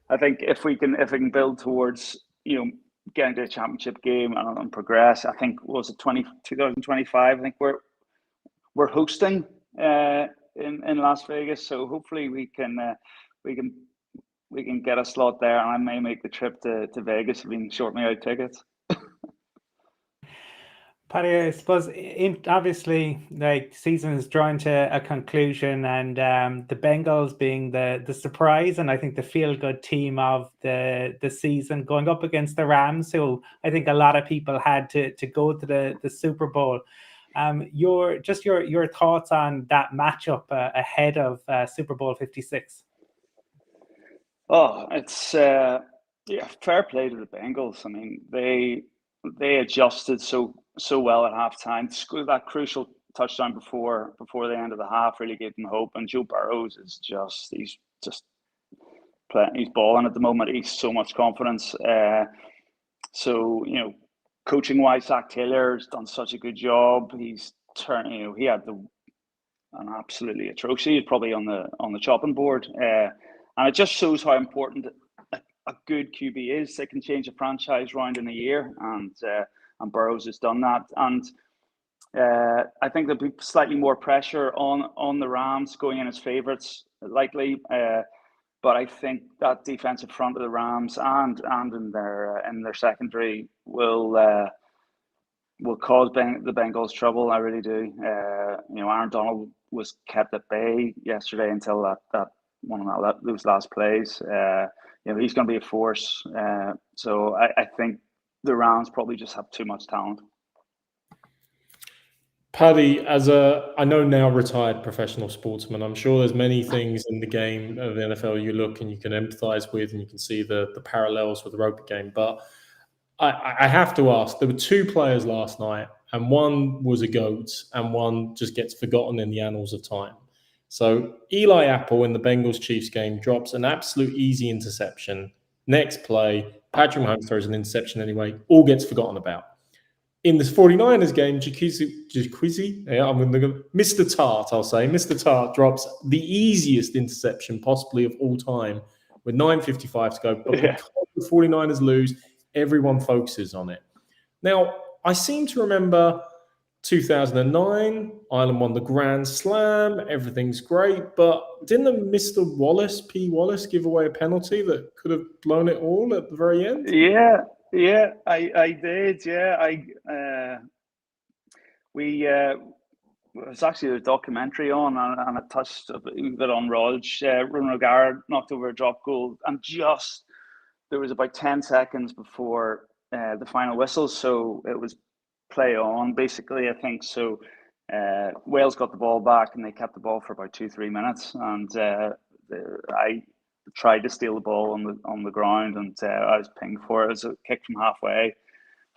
I think if we can build towards getting to a championship game and progress, I think was it 2025. I think we're hosting in Las Vegas, so hopefully we can get a slot there, and I may make the trip to Vegas if we can short me out tickets. Paddy, I suppose obviously, like, season is drawing to a conclusion, and the Bengals being the surprise and I think the feel-good team of the season, going up against the Rams, who I think a lot of people had to go to the Super Bowl. Your thoughts on that matchup ahead of Super Bowl 56? Oh, it's fair play to the Bengals. I mean, they adjusted so well at halftime. That crucial touchdown before the end of the half really gave them hope. And Joe Burrows is he's balling at the moment. He's so much confidence. So coaching wise, Zach Taylor's done such a good job. He's turned. He had an absolutely atrocious. He's probably on the chopping board. And it just shows how important a good QB is. They can change a franchise round in a year, and Burrows has done that. And I think there'll be slightly more pressure on the Rams going in as favourites, likely. But I think that defensive front of the Rams and in their secondary will cause the Bengals trouble. I really do. Aaron Donald was kept at bay yesterday until that one of those last plays. He's going to be a force. So I think the Rams probably just have too much talent. Paddy, as I know now retired professional sportsman, I'm sure there's many things in the game of the NFL you look and you can empathise with, and you can see the parallels with the rugby game. But I have to ask, there were two players last night, and one was a GOAT, and one just gets forgotten in the annals of time. So Eli Apple in the Bengals-Chiefs game drops an absolute easy interception. Next play, Patrick Mahomes throws an interception anyway, all gets forgotten about. In this 49ers game, Mr. Tart, I'll say, Mr. Tart drops the easiest interception possibly of all time with 9:55 to go. But because the 49ers lose, everyone focuses on it. Now, I seem to remember 2009, Ireland won the Grand Slam, everything's great, but didn't Mr. P. Wallace, give away a penalty that could have blown it all at the very end? Yeah, I did. Yeah, it was actually a documentary on, and it touched a bit on Rog. Ronan O'Gara knocked over a drop goal, and just there was about 10 seconds before the final whistle, so it was play on, basically, I think. So Wales got the ball back, and they kept the ball for about 2-3 minutes, and I tried to steal the ball on the ground, and I was pinged for it. It was a kick from halfway.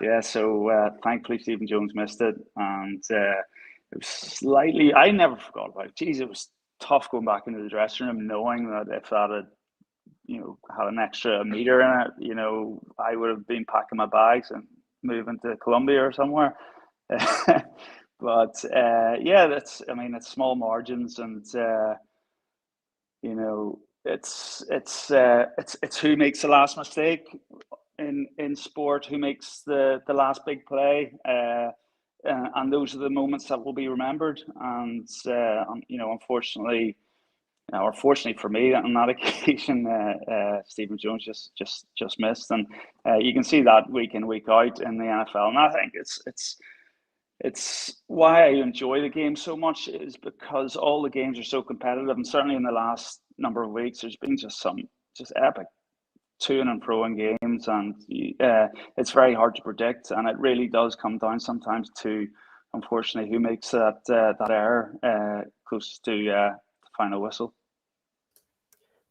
Yeah, so thankfully Stephen Jones missed it, and it was slightly. I never forgot about it. Jeez, it was tough going back into the dressing room, knowing that if that had, had an extra meter in it, I would have been packing my bags and moving to Colombia or somewhere. But it's small margins, and it's who makes the last mistake in sport, who makes the last big play, and those are the moments that will be remembered. And unfortunately, or fortunately for me, on that occasion, Stephen Jones just missed, and you can see that week in, week out in the NFL. And I think it's why I enjoy the game so much, is because all the games are so competitive, and certainly in the last number of weeks, there's been just epic to and fro in games, and it's very hard to predict, and it really does come down sometimes to, unfortunately, who makes that error close to the final whistle.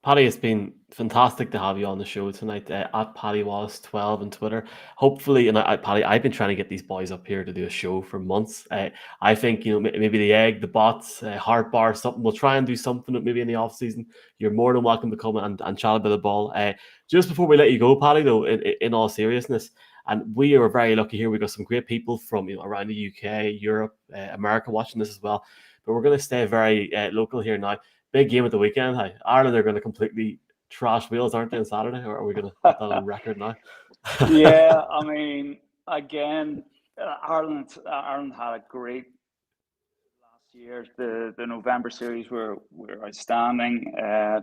Paddy, it's been fantastic to have you on the show tonight. At Paddy Wallace 12 on Twitter. Hopefully, and Paddy, I've been trying to get these boys up here to do a show for months. I think maybe the egg, the bots, heart bar, something. We'll try and do something maybe in the off season. You're more than welcome to come and chat a bit of ball. Just before we let you go, Paddy, though, in all seriousness, and we are very lucky here. We've got some great people from around the UK, Europe, America watching this as well. But we're going to stay very local here now. Big game at the weekend. Hi, Ireland are going to completely trash Wales, aren't they, on Saturday? Or are we going to put that on record now? Yeah, I mean, again, Ireland had a great last year. The November series were outstanding.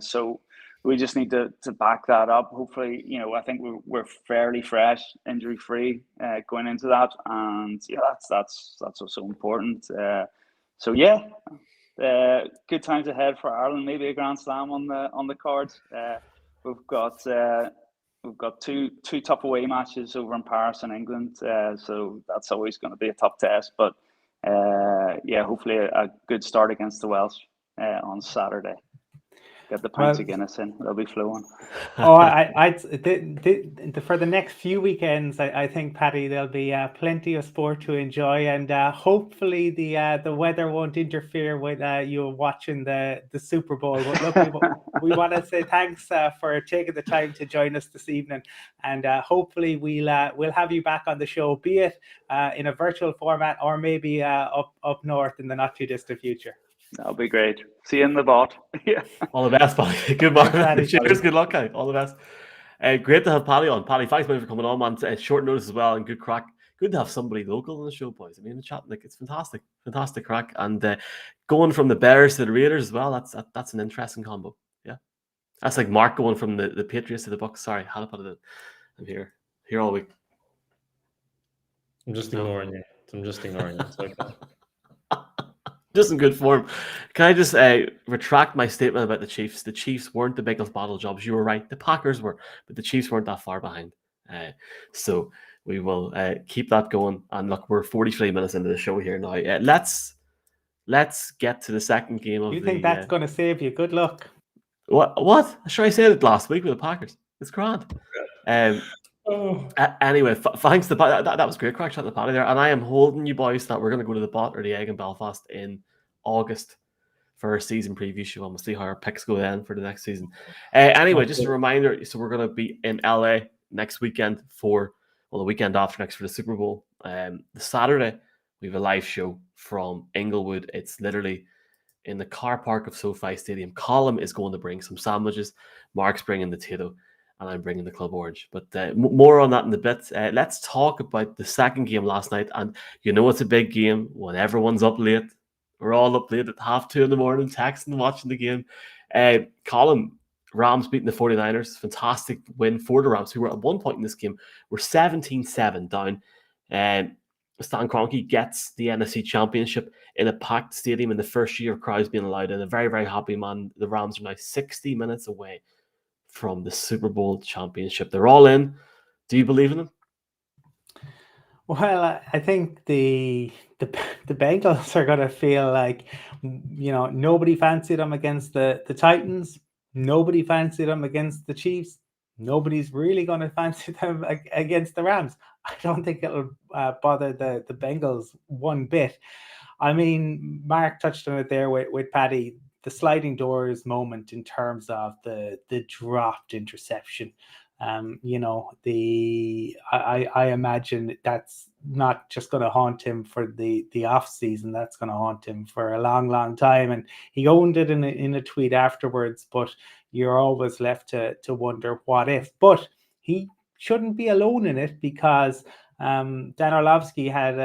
So we just need to back that up. Hopefully, I think we're fairly fresh, injury free going into that, and yeah, that's also important. So yeah. Good times ahead for Ireland. Maybe a Grand Slam on the cards. We've got two tough away matches over in Paris and England, so that's always going to be a tough test. But yeah, hopefully a good start against the Welsh on Saturday. Get the pints of Guinness in; they'll be flowing. Oh, for the next few weekends, I think, Paddy, there'll be plenty of sport to enjoy, and hopefully the weather won't interfere with you watching the Super Bowl. But look, we want to say thanks for taking the time to join us this evening, and hopefully we'll have you back on the show, be it in a virtual format or maybe up north in the not too distant future. That'll be great. See you in the bot. Yeah. All the best, Paddy. Good morning. Cheers. Good luck, guys. All the best. Great to have Paddy on. Paddy, thanks for coming on, man. Short notice as well, and good crack. Good to have somebody local on the show, boys. I mean, the chat, it's fantastic crack. And going from the Bears to the Raiders as well, that's an interesting combo. Yeah, that's like Mark going from the Patriots to the Bucks. Sorry, how to put it. I'm here all week. I'm just ignoring you. It's okay. Just in good form. Can I just retract my statement about the Chiefs? The Chiefs weren't the biggest bottle jobs. You were right. The Packers were, but the Chiefs weren't that far behind. So we will keep that going. And look, we're 43 minutes into the show here now. Let's get to the second game of. You think that's going to save you? Good luck. What? Sure, I said it last week with the Packers. It's grand. Anyway, thanks to that was great crack shot the Paddy there, and I am holding you boys that we're going to go to the Bot or the Egg in Belfast in August for our season preview show, and we'll see how our picks go then for the next season. Anyway, just a reminder, so we're going to be in LA next weekend the weekend after next for the Super Bowl. The Saturday we have a live show from Inglewood. It's literally in the car park of SoFi Stadium. Colin is going to bring some sandwiches, Mark's bringing the Tato, and I'm bringing the Club Orange. But more on that in a bit. Let's talk about the second game last night. And it's a big game when everyone's up late. We're all up late at 2:30 in the morning, texting, watching the game. Colin, Rams beating the 49ers. Fantastic win for the Rams, who were at one point in this game, were 17-7 down. Stan Kroenke gets the NFC Championship in a packed stadium in the first year of crowds being allowed. And a very, very happy man. The Rams are now 60 minutes away from the Super Bowl championship. They're all in. Do you believe in them? Well, I think the Bengals are going to feel like, nobody fancied them against the Titans. Nobody fancied them against the Chiefs. Nobody's really going to fancy them against the Rams. I don't think it'll bother the Bengals one bit. I mean, Mark touched on it there with Paddy. The sliding doors moment in terms of the dropped interception. I imagine that's not just going to haunt him for the off season. That's going to haunt him for a long, long time. And he owned it in a tweet afterwards. But you're always left to wonder what if. But he shouldn't be alone in it, because Dan Orlovsky had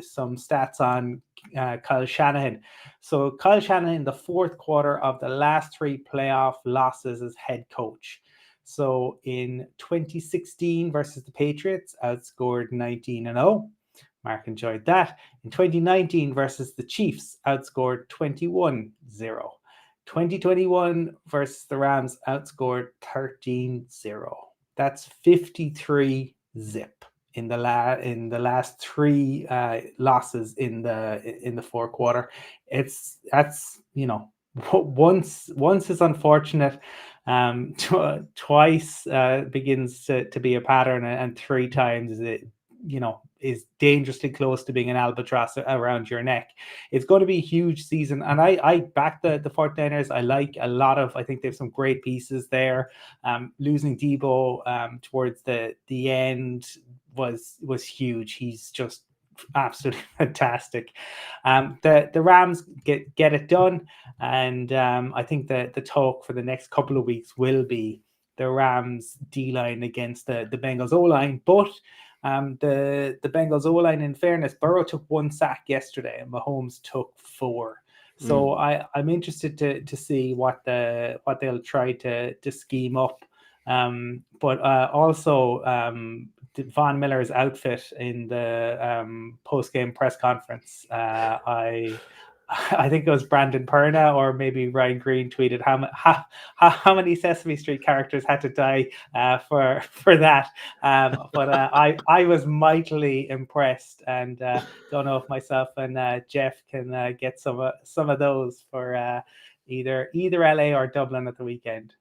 some stats on Kyle Shanahan. So Kyle Shanahan in the fourth quarter of the last 3 playoff losses as head coach. So in 2016 versus the Patriots, outscored 19-0. Mark enjoyed that. In 2019 versus the Chiefs, outscored 21-0. 2021 versus the Rams, outscored 13-0. That's 53-zip. In the last 3 losses in the fourth quarter. Once is unfortunate, Twice begins to be a pattern, and 3 times it, is dangerously close to being an albatross around your neck. It's going to be a huge season, and I back the 49ers. I think they have some great pieces there. Losing Debo towards the end was huge. He's just absolutely fantastic. The Rams get it done, and I think that the talk for the next couple of weeks will be the Rams D-line against the Bengals O-line. But the Bengals O-line, in fairness, Burrow took 1 sack yesterday and Mahomes took 4. So I'm interested to see what they'll try to scheme up. But also Von Miller's outfit in the post-game press conference. I think it was Brandon Perna or maybe Ryan Green tweeted how many Sesame Street characters had to die for that. But I was mightily impressed, and don't know if myself and Jeff can get some of those for either LA or Dublin at the weekend.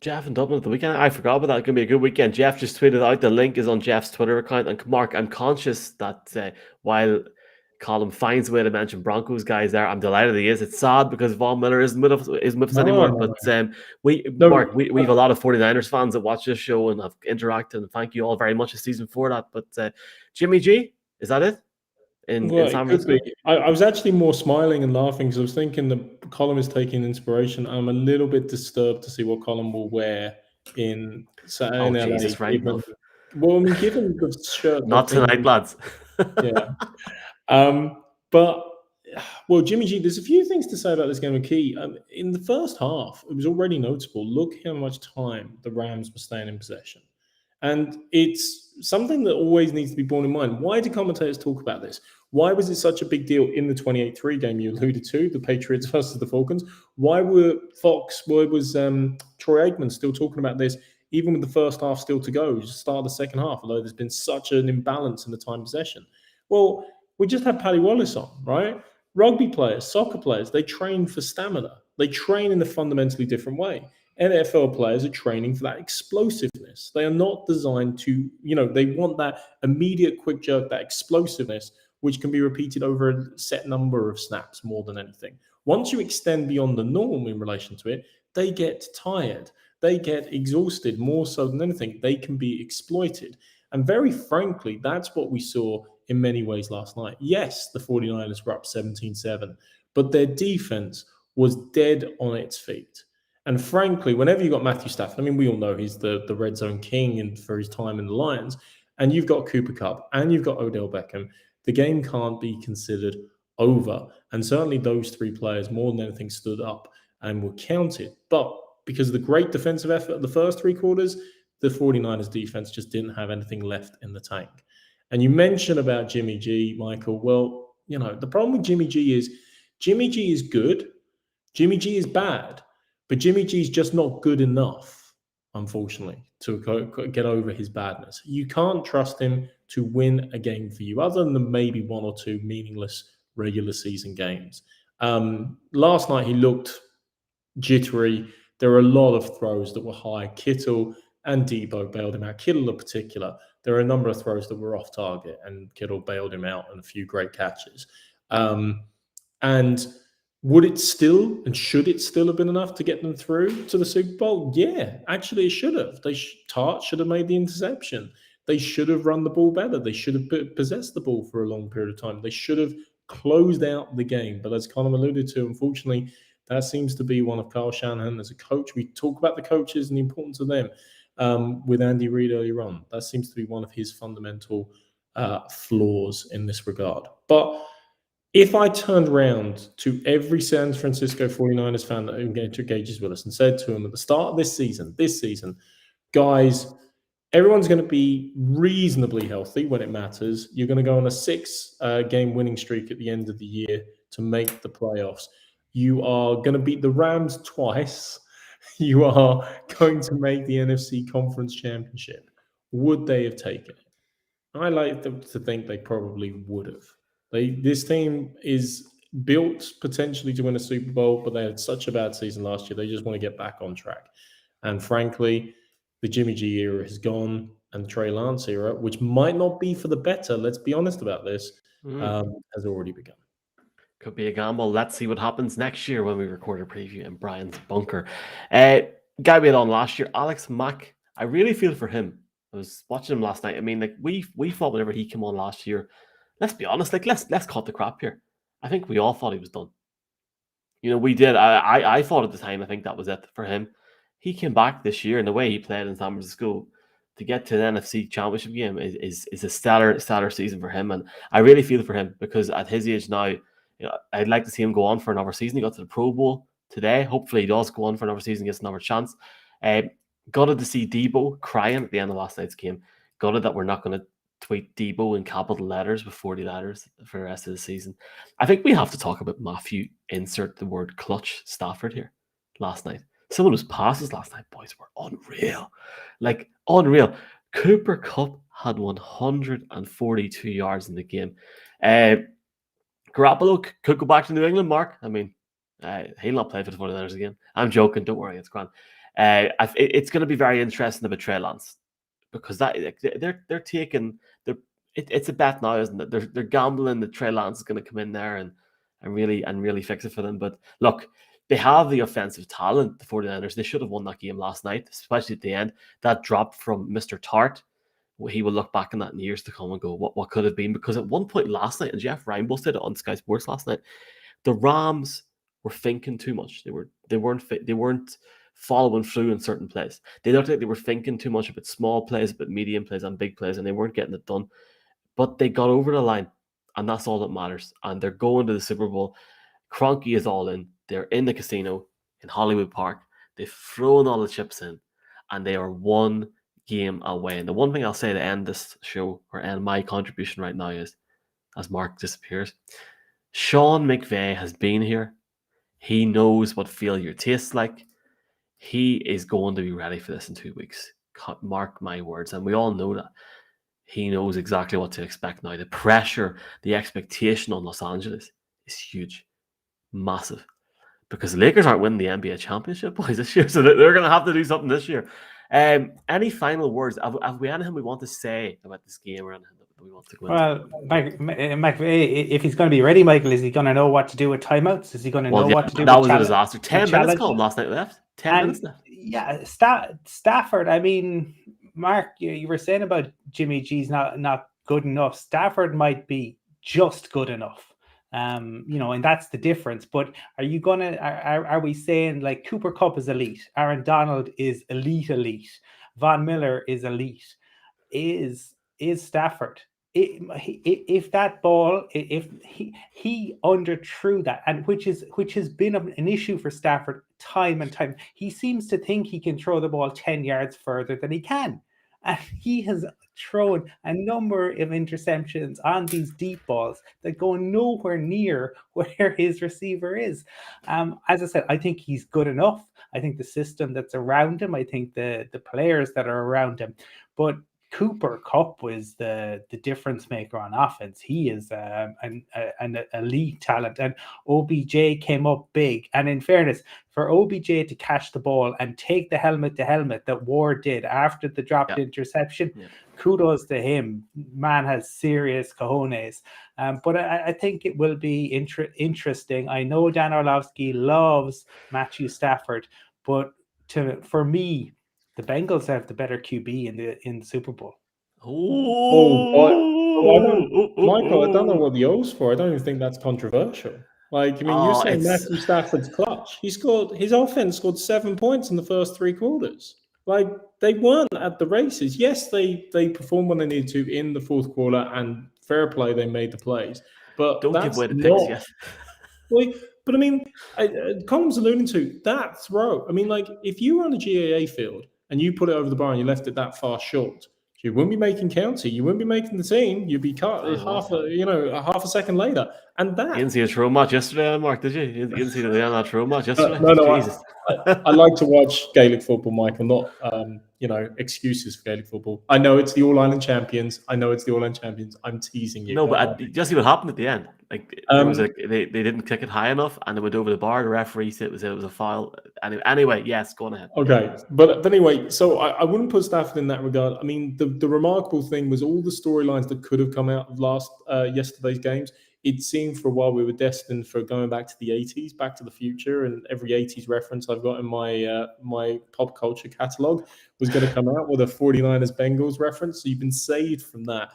Jeff in Dublin at the weekend. I forgot about that. It's going to be a good weekend. Jeff just tweeted out. The link is on Jeff's Twitter account. And Mark, I'm conscious that while Colin finds a way to mention Broncos guys there, I'm delighted he is. It's sad because Von Miller isn't with us anymore. No. But we have a lot of 49ers fans that watch this show and have interacted. And thank you all very much this season for that. But Jimmy G, is that it? In San Francisco? I was actually more smiling and laughing because I was thinking that Colin is taking inspiration. I'm a little bit disturbed to see what Colin will wear in LA. Jesus, right enough. Well, I mean, given the shirt. Not tonight, lads. Yeah. But Jimmy G, there's a few things to say about this game of Key. In the first half, it was already noticeable. Look how much time the Rams were staying in possession. And it's something that always needs to be borne in mind. Why do commentators talk about this? Why was it such a big deal in the 28-3 game you alluded to, the Patriots versus the Falcons? Why was Troy Aikman still talking about this, even with the first half still to go, just start of the second half, although there's been such an imbalance in the time possession? Well, we just had Paddy Wallace on, right? Rugby players, soccer players, they train for stamina. They train in a fundamentally different way. NFL players are training for that explosiveness. They are not designed to, they want that immediate quick jerk, that explosiveness, which can be repeated over a set number of snaps more than anything. Once you extend beyond the norm in relation to it, they get tired. They get exhausted more so than anything. They can be exploited. And very frankly, that's what we saw in many ways last night. Yes, the 49ers were up 17-7, but their defense was dead on its feet. And frankly, whenever you got Matthew Stafford, I mean, we all know he's the red zone king for his time in the Lions, and you've got Cooper Kupp and you've got Odell Beckham, the game can't be considered over. And certainly those 3 players, more than anything, stood up and were counted. But because of the great defensive effort of the first 3 quarters, the 49ers defense just didn't have anything left in the tank. And you mentioned about Jimmy G, Michael. Well, the problem with Jimmy G is good. Jimmy G is bad. But Jimmy G is just not good enough, unfortunately, to get over his badness. You can't trust him to win a game for you, other than maybe 1 or 2 meaningless regular season games. Last night, he looked jittery. There were a lot of throws that were high. Kittle and Debo bailed him out. Kittle in particular, there were a number of throws that were off target, and Kittle bailed him out and a few great catches. And would it still and should it still have been enough to get them through to the Super Bowl? Yeah, actually, it should have. Tart should have made the interception. They should have run the ball better. They should have possessed the ball for a long period of time. They should have closed out the game. But as Colin alluded to, unfortunately, that seems to be one of Kyle Shanahan as a coach. We talk about the coaches and the importance of them with Andy Reid earlier on. That seems to be one of his fundamental flaws in this regard. But if I turned around to every San Francisco 49ers fan that engages with us and said to them at the start of this season, guys, everyone's going to be reasonably healthy when it matters. You're going to go on a 6-game winning streak at the end of the year to make the playoffs. You are going to beat the Rams twice. You are going to make the NFC Conference Championship. Would they have taken it? I like to think they probably would have. This team is built potentially to win a Super Bowl, but they had such a bad season last year. They just want to get back on track. And frankly, the Jimmy G era has gone, and the Trey Lance era, which might not be for the better, let's be honest about this, has already begun. Could be a gamble. Let's see what happens next year when we record a preview in Brian's bunker. Guy we had on last year, Alex Mack. I really feel for him. I was watching him last night. I mean, like we thought whenever he came on last year, let's be honest, like let's cut the crap here. I think we all thought he was done. We did. I thought at the time, I think that was it for him. He came back this year, and the way he played in San Francisco to get to the NFC Championship game is a stellar season for him. And I really feel for him because at his age now, I'd like to see him go on for another season. He got to the Pro Bowl today. Hopefully, he does go on for another season, gets another chance. Gutted to see Debo crying at the end of last night's game. Gutted that we're not going to tweet Debo in capital letters with 40 letters for the rest of the season. I think we have to talk about Matthew, insert the word clutch, Stafford here last night. Some of those passes last night, boys, were unreal. Like, unreal. Cooper Kupp had 142 yards in the game. Garoppolo could go back to New England, Mark. I mean, he'll not play for the 49ers again. I'm joking. Don't worry. It's grand. It's going to be very interesting about Trey Lance because they're taking it's a bet now, isn't it? They're gambling that Trey Lance is going to come in there and really fix it for them. But look, they have the offensive talent, the 49ers. They should have won that game last night, especially at the end. That drop from Mr. Tart, he will look back on that in years to come and go, what could have been? Because at one point last night, and Jeff Reinbold said it on Sky Sports last night, the Rams were thinking too much. They weren't following through in certain plays. They looked like they were thinking too much about small plays, about medium plays, and big plays, and they weren't getting it done. But they got over the line, and that's all that matters. And they're going to the Super Bowl. Kroenke is all in. They're in the casino in Hollywood Park. They've thrown all the chips in, and they are one game away. And the one thing I'll say to end this show, or end my contribution right now, is, as Mark disappears, Sean McVay has been here. He knows what failure tastes like. He is going to be ready for this in 2 weeks. Mark my words. And we all know that. He knows exactly what to expect now. The pressure, the expectation on Los Angeles is huge. Massive. Because the Lakers aren't winning the NBA championship, boys, this year. So they're going to have to do something this year. Any final words? Have we anything we want to say about this game or anything that we want to go into? Well, McVay, if he's going to be ready, Michael, is he going to know what to do with timeouts? Is he going to know what to do? That was a disaster. 10 minutes called last night left. 10 minutes left. Yeah, Stafford. I mean, Mark, you were saying about Jimmy G's not good enough. Stafford might be just good enough. And that's the difference. But are we saying like Cooper Kupp is elite, Aaron Donald is elite, Von Miller is elite? Is Stafford? If that ball, if he underthrew that, and which has been an issue for Stafford time and time, he seems to think he can throw the ball 10 yards further than he can. And he has thrown a number of interceptions on these deep balls that go nowhere near where his receiver is. As I said, I think he's good enough. I think the system that's around him, I think the players that are around him. But Cooper Kupp was the difference maker on offense. He is an elite talent, and OBJ came up big. And in fairness, for OBJ to catch the ball and take the helmet to helmet that Ward did after the dropped interception, kudos to him. Man has serious cojones. But I think it will be interesting. I know Dan Orlovsky loves Matthew Stafford, but for me, the Bengals have the better QB in the Super Bowl. Michael, I don't know what the O's for. I don't even think that's controversial. Like, I mean, you're saying Matthew Stafford's clutch. His offense scored 7 points in the first three quarters. Like, they weren't at the races. Yes, they performed when they needed to in the fourth quarter, and fair play, they made the plays. But don't that's give away the picks yet. But I mean, Colin's alluding to that throw. I mean, like, if you were on a GAA field and you put it over the bar and you left it that far short, you wouldn't be making county. You wouldn't be making the team. You'd be cut half a second later. And that. You didn't see a throw match yesterday, Mark, did you? You didn't see the throw match yesterday? No. Jesus. I like to watch Gaelic football, Michael, not excuses for Gaelic football. I know it's the All-Ireland champions. I'm teasing you. No, but just see what happened at the end. Like, there was they didn't kick it high enough, and it went over the bar. The referee said it was a foul. Anyway, yes, go on ahead. Okay, but anyway, so I wouldn't put Stafford in that regard. I mean, the remarkable thing was all the storylines that could have come out of yesterday's games. It seemed for a while we were destined for going back to the 80s, Back to the Future, and every 80s reference I've got in my my pop culture catalog was going to come out with a 49ers Bengals reference. So you've been saved from that.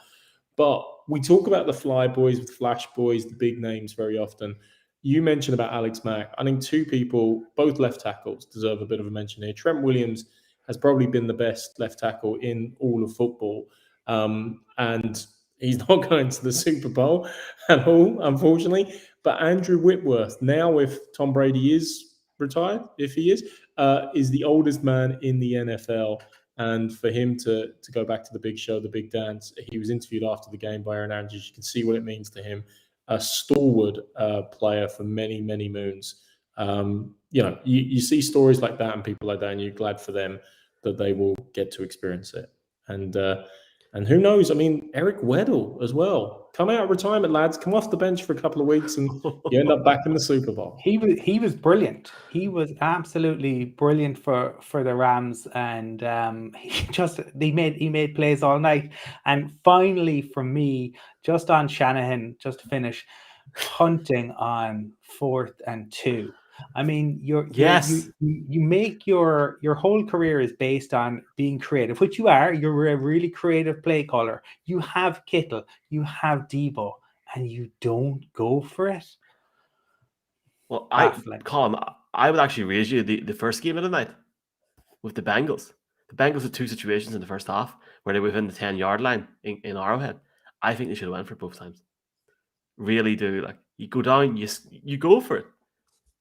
But we talk about the fly boys, the flash boys, the big names very often. You mentioned about Alex Mack. I think two people, both left tackles, deserve a bit of a mention here. Trent Williams has probably been the best left tackle in all of football. And he's not going to the Super Bowl at all, unfortunately. But Andrew Whitworth, now if Tom Brady is retired, if he is the oldest man in the NFL. And for him to go back to the big show, the big dance, he was interviewed after the game by Aaron Andrews. You can see what it means to him. A stalwart player for many, many moons. You see stories like that and people like that, and you're glad for them that they will get to experience it. And who knows? I mean, Eric Weddle as well. Come out of retirement, lads. Come off the bench for a couple of weeks, and you end up back in the Super Bowl. He was brilliant. He was absolutely brilliant for the Rams, and he made plays all night. And finally, for me, just on Shanahan, just to finish, punting on 4th and 2. I mean, you make your whole career is based on being creative, which you are. You're a really creative play caller. You have Kittle, you have Debo, and you don't go for it. Well, Colin, I would actually raise you the first game of the night with the Bengals. The Bengals had two situations in the first half where they were within the 10-yard line in Arrowhead. I think they should have went for it both times. Really do. Like, you go down, you go for it.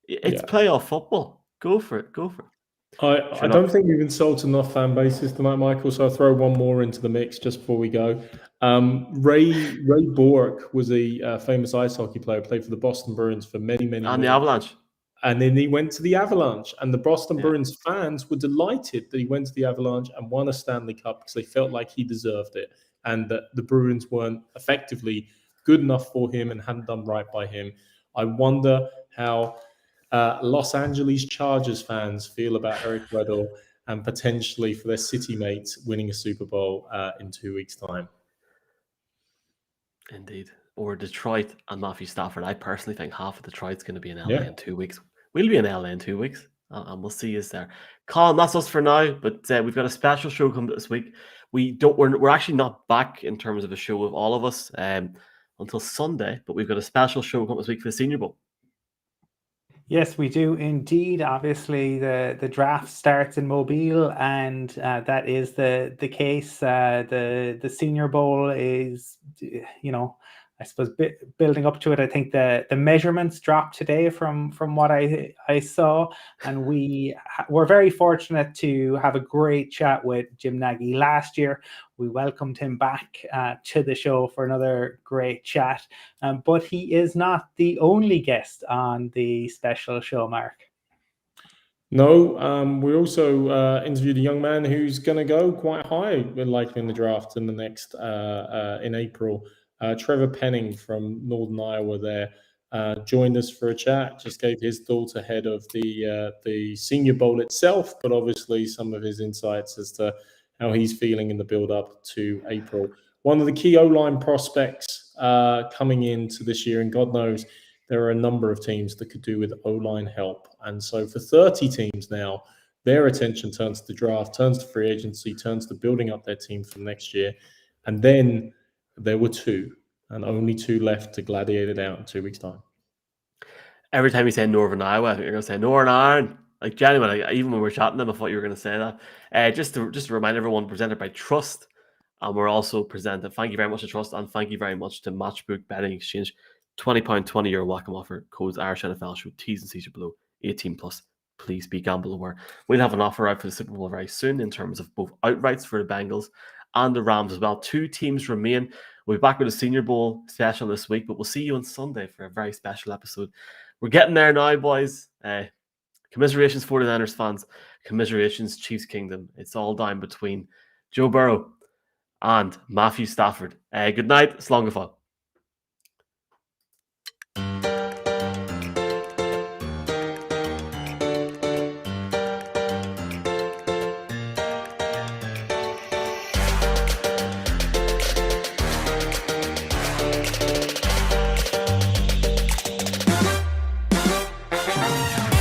It's playoff football. Go for it. Go for it. I don't think we've insulted enough fan bases tonight, Michael, so I'll throw one more into the mix just before we go. Ray Bork was a famous ice hockey player, played for the Boston Bruins for many years. And the Avalanche. And then he went to the Avalanche, and the Boston Bruins fans were delighted that he went to the Avalanche and won a Stanley Cup because they felt like he deserved it, and that the Bruins weren't effectively good enough for him and hadn't done right by him. I wonder how Los Angeles Chargers fans feel about Eric Weddle and potentially for their city mates winning a Super Bowl in 2 weeks' time. Indeed. Or Detroit and Matthew Stafford. I personally think half of Detroit's going to be in LA in 2 weeks. We'll be in LA in 2 weeks, and we'll see us there. Colin, that's us for now, but we've got a special show coming this week. We're actually not back in terms of a show with all of us until Sunday, but we've got a special show coming this week for the Senior Bowl. Yes, we do indeed. Obviously, the draft starts in Mobile, and that is the case. The Senior Bowl is, I suppose, building up to it. I think the measurements dropped today from what I saw, and we're very fortunate to have a great chat with Jim Nagy. Last year, we welcomed him back to the show for another great chat, but he is not the only guest on the special show, Mark. No, we also interviewed a young man who's going to go quite high, likely in the draft in the next in April. Trevor Penning from Northern Iowa there joined us for a chat. Just gave his thoughts ahead of the Senior Bowl itself, but obviously some of his insights as to how he's feeling in the build-up to April. One of the key O-line prospects coming into this year, and God knows there are a number of teams that could do with O-line help. And so for 30 teams now, their attention turns to the draft, turns to free agency, turns to building up their team for next year. And then there were two, and only two left to gladiate it out in 2 weeks' time. Every time you say Northern Iowa, I think you're going to say Northern Ireland. Like, genuinely, even when we were chatting them, I thought you were going to say that. Just to remind everyone, presented by Trust. And we're also presented. Thank you very much to Trust, and thank you very much to Matchbook Betting Exchange. £20, €20 welcome offer. Codes Irish NFL Show. T's and C's are below. 18+. Please be gamble aware. We'll have an offer out for the Super Bowl very soon in terms of both outrights for the Bengals and the Rams as well. Two teams remain. We'll be back with a Senior Bowl special this week, but we'll see you on Sunday for a very special episode. We're getting there now, boys. Commiserations 49ers fans. Commiserations Chiefs Kingdom. It's all down between Joe Burrow and Matthew Stafford. Good night. Slán go fóill. Bye.